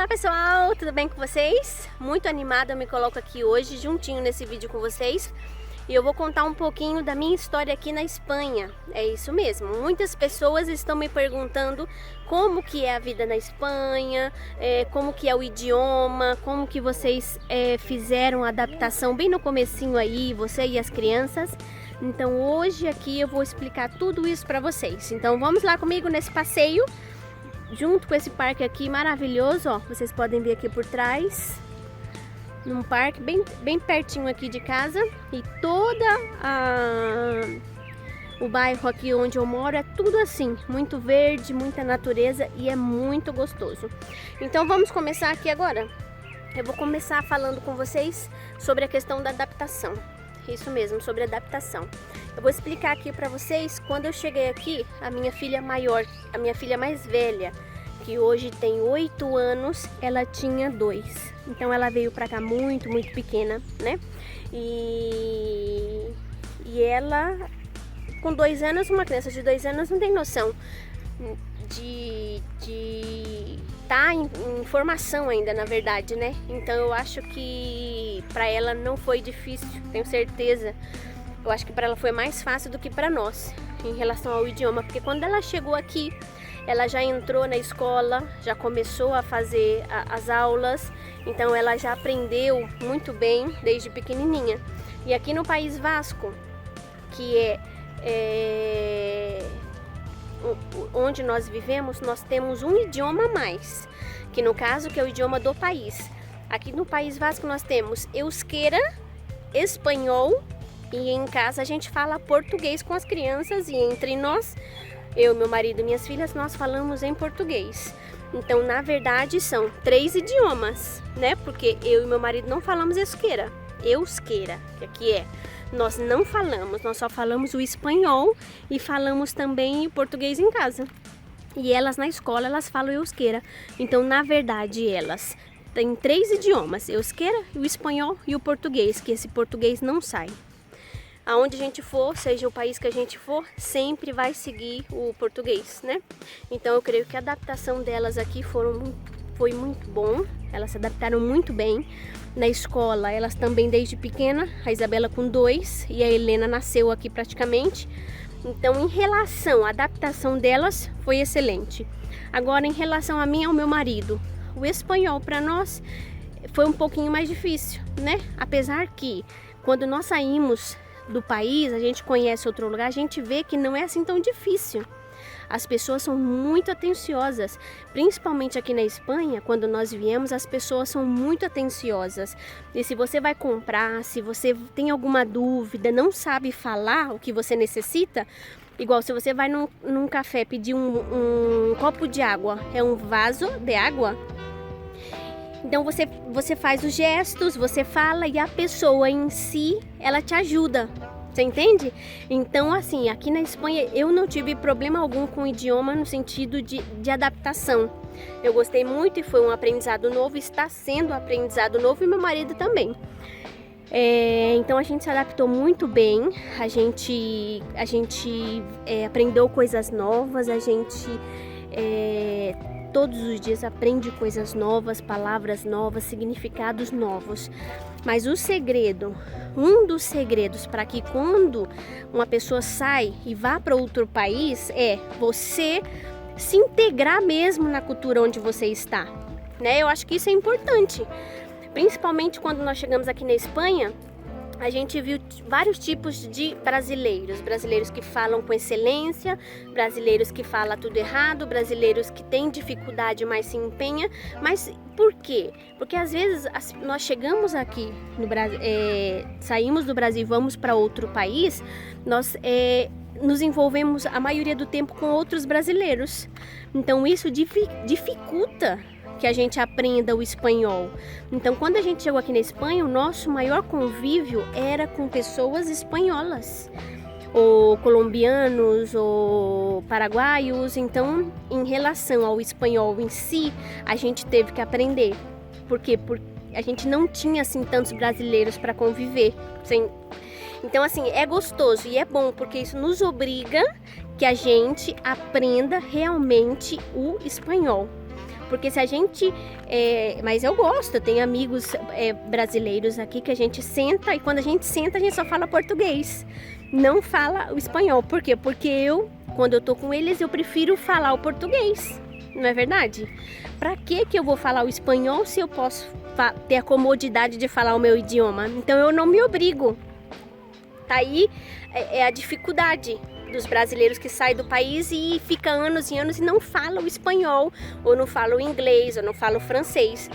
Olá pessoal, tudo bem com vocês? Muito animada, eu me coloco aqui hoje juntinho nesse vídeo com vocês e eu vou contar um pouquinho da minha história aqui na Espanha. É isso mesmo, muitas pessoas estão me perguntando como que é a vida na Espanha, como que é o idioma, como que vocês fizeram a adaptação bem no comecinho aí, você e as crianças. Então hoje aqui eu vou explicar tudo isso para vocês. Então vamos lá comigo nesse passeio, junto com esse parque aqui maravilhoso, ó. Vocês podem ver aqui por trás, num parque bem pertinho aqui de casa. E o bairro aqui onde eu moro é tudo assim, muito verde, muita natureza e é muito gostoso. Então vamos começar aqui agora. Eu vou começar falando com vocês sobre a questão da adaptação. Isso mesmo, sobre adaptação. Eu vou explicar aqui para vocês. Quando eu cheguei aqui, a minha filha maior, a minha filha mais velha, que hoje tem 8 anos, ela tinha 2. Então ela veio para cá muito pequena, né? E ela, com 2 anos, uma criança de 2 anos não tem noção de tá em formação ainda, na verdade, né? Então eu acho que para ela não foi difícil, tenho certeza. Eu acho que para ela foi mais fácil do que para nós em relação ao idioma, porque quando ela chegou aqui, ela já entrou na escola, já começou a fazer as aulas, então ela já aprendeu muito bem desde pequenininha. E aqui no País Vasco, que é onde nós vivemos, nós temos um idioma a mais, que no caso que é o idioma do país. Aqui no País Vasco nós temos euskera, espanhol, e em casa a gente fala português com as crianças, e entre nós, eu, meu marido e minhas filhas, nós falamos em português. Então na verdade são 3 idiomas, né? Porque eu e meu marido não falamos euskera, que aqui nós não falamos, nós só falamos o espanhol e falamos também o português em casa. E elas na escola, elas falam euskera. Então, na verdade, elas têm 3 idiomas, euskera, o espanhol e o português, que esse português não sai. Aonde a gente for, seja o país que a gente for, sempre vai seguir o português, né? Então, eu creio que a adaptação delas aqui foi muito bom, elas se adaptaram muito bem. Na escola, elas também desde pequena, a Isabela com 2 e a Helena nasceu aqui praticamente. Então, em relação à adaptação delas, foi excelente. Agora, em relação a mim e ao meu marido, o espanhol para nós foi um pouquinho mais difícil, né? Apesar que, quando nós saímos do país, a gente conhece outro lugar, a gente vê que não é assim tão difícil. As pessoas são muito atenciosas, principalmente aqui na Espanha. Quando nós viemos, as pessoas são muito atenciosas. E se você vai comprar, se você tem alguma dúvida, não sabe falar o que você necessita, igual se você vai num café pedir um copo de água, é um vaso de água. Então você faz os gestos, você fala e a pessoa em si, ela te ajuda. Você entende? Então, assim, aqui na Espanha eu não tive problema algum com o idioma no sentido de adaptação. Eu gostei muito e foi um aprendizado novo, está sendo um aprendizado novo, e meu marido também. Então a gente se adaptou muito bem, a gente aprendeu coisas novas, a gente todos os dias aprende coisas novas, palavras novas, significados novos. Mas o segredo, um dos segredos para que quando uma pessoa sai e vá para outro país é você se integrar mesmo na cultura onde você está, né? Eu acho que isso é importante, principalmente quando nós chegamos aqui na Espanha. A gente viu vários tipos de brasileiros que falam com excelência, brasileiros que falam tudo errado, brasileiros que têm dificuldade, mas se empenha. Mas por quê? Porque às vezes nós chegamos aqui no Brasil, saímos do Brasil e vamos para outro país, nós nos envolvemos a maioria do tempo com outros brasileiros. Então isso dificulta que a gente aprenda o espanhol. Então, quando a gente chegou aqui na Espanha, o nosso maior convívio era com pessoas espanholas, ou colombianos, ou paraguaios. Então, em relação ao espanhol em si, a gente teve que aprender. Por quê? Porque a gente não tinha assim tantos brasileiros para conviver. Então, assim, é gostoso e é bom, porque isso nos obriga que a gente aprenda realmente o espanhol. Porque se a gente... mas eu gosto, eu tenho amigos brasileiros aqui que a gente senta e quando a gente senta a gente só fala português. Não fala o espanhol. Por quê? Porque quando eu tô com eles, eu prefiro falar o português. Não é verdade? Pra que eu vou falar o espanhol se eu posso ter a comodidade de falar o meu idioma? Então eu não me obrigo. Tá aí a dificuldade dos brasileiros que saem do país e fica anos e anos e não falam o espanhol, ou não falam o inglês, ou não falam o francês.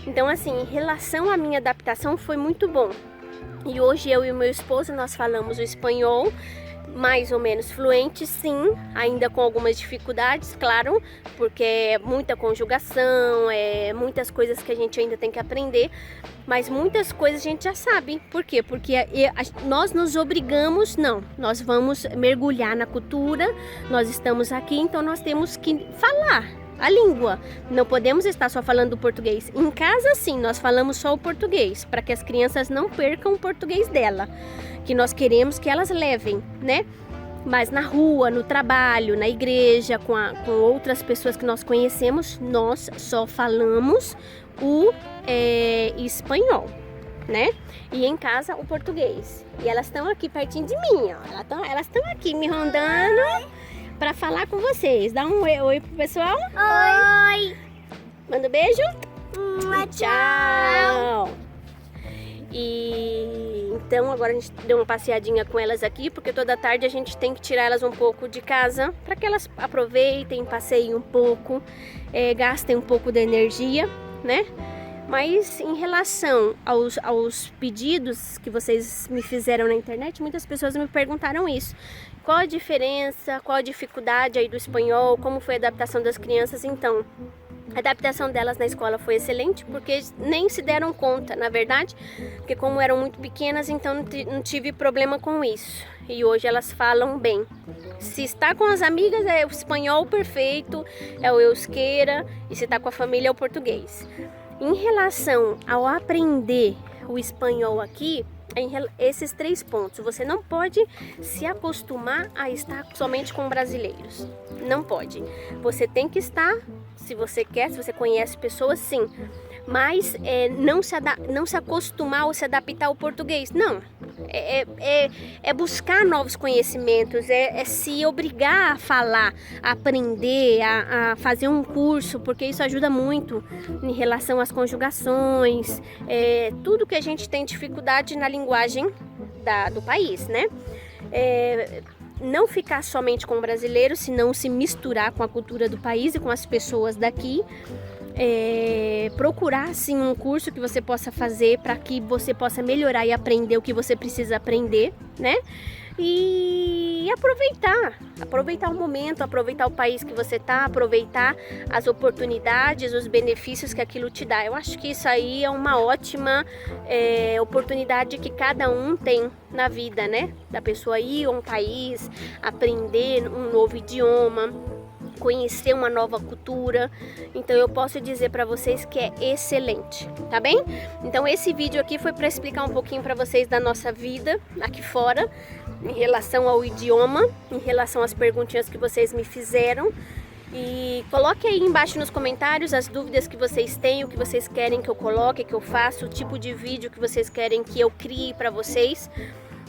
Então assim, em relação à minha adaptação foi muito bom. E hoje eu e o meu esposo, nós falamos o espanhol mais ou menos fluente, sim, ainda com algumas dificuldades, claro, porque é muita conjugação, muitas coisas que a gente ainda tem que aprender, mas muitas coisas a gente já sabe. Por quê? Porque nós nos obrigamos, não, nós vamos mergulhar na cultura, nós estamos aqui, então nós temos que falar a língua. Não podemos estar só falando o português. Em casa, sim, nós falamos só o português, para que as crianças não percam o português dela, que nós queremos que elas levem, né? Mas na rua, no trabalho, na igreja, com outras pessoas que nós conhecemos, nós só falamos o espanhol, né? E em casa, o português. E elas estão aqui pertinho de mim, ó. Elas estão aqui me rondando para falar com vocês. Dá um oi pro pessoal. Oi! Manda um beijo. Tchau! E então agora a gente deu uma passeadinha com elas aqui, porque toda tarde a gente tem que tirar elas um pouco de casa para que elas aproveitem, passeiem um pouco, gastem um pouco de energia, né? Mas em relação aos pedidos que vocês me fizeram na internet, muitas pessoas me perguntaram isso. Qual a diferença, qual a dificuldade aí do espanhol, como foi a adaptação das crianças? Então, a adaptação delas na escola foi excelente, porque nem se deram conta, na verdade, porque como eram muito pequenas, então não tive problema com isso. E hoje elas falam bem. Se está com as amigas é o espanhol perfeito, é o euskera, e se está com a família é o português. Em relação ao aprender o espanhol aqui, esses 3 pontos, você não pode se acostumar a estar somente com brasileiros, não pode. Você tem que estar, se você quer, se você conhece pessoas, sim, mas não se acostumar ou se adaptar ao português, não. É buscar novos conhecimentos, é se obrigar a falar, a aprender, a fazer um curso, porque isso ajuda muito em relação às conjugações, tudo que a gente tem dificuldade na linguagem do país, né? Não ficar somente com brasileiros, senão se misturar com a cultura do país e com as pessoas daqui. Procurar sim um curso que você possa fazer para que você possa melhorar e aprender o que você precisa aprender, né? E aproveitar o momento, aproveitar o país que você tá, aproveitar as oportunidades, os benefícios que aquilo te dá. Eu acho que isso aí é uma ótima oportunidade que cada um tem na vida, né? Da pessoa ir a um país, aprender um novo idioma, conhecer uma nova cultura. Então eu posso dizer para vocês que é excelente, tá bem? Então esse vídeo aqui foi para explicar um pouquinho para vocês da nossa vida aqui fora, em relação ao idioma, em relação às perguntinhas que vocês me fizeram. E coloque aí embaixo nos comentários as dúvidas que vocês têm, o que vocês querem que eu coloque, que eu faça, o tipo de vídeo que vocês querem que eu crie para vocês,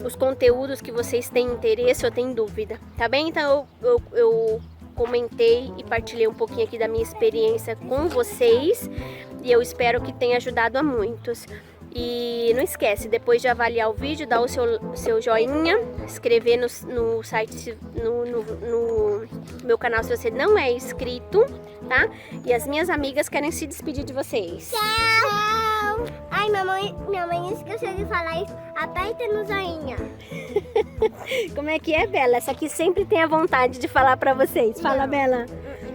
os conteúdos que vocês têm interesse ou têm dúvida, tá bem? Então eu comentei e partilhei um pouquinho aqui da minha experiência com vocês e eu espero que tenha ajudado a muitos. E não esquece, depois de avaliar o vídeo, dar o seu joinha, inscrever no site, no meu canal se você não é inscrito, tá? E as minhas amigas querem se despedir de vocês. Tchau! Ai, minha mãe esqueceu de falar isso. Aperta no joinha. Como é que é, Bela? Essa aqui sempre tem a vontade de falar pra vocês. Fala, Bela.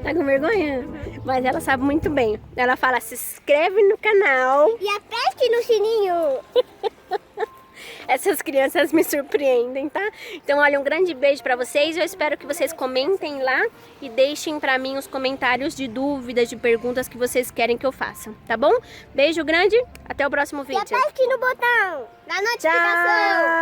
Tá com vergonha? Mas ela sabe muito bem. Ela fala, se inscreve no canal. E aperte no sininho. Essas crianças me surpreendem, tá? Então, olha, um grande beijo pra vocês. Eu espero que vocês comentem lá e deixem pra mim os comentários de dúvidas, de perguntas que vocês querem que eu faça, tá bom? Beijo grande, até o próximo vídeo. E aperte no botão da notificação. Tchau!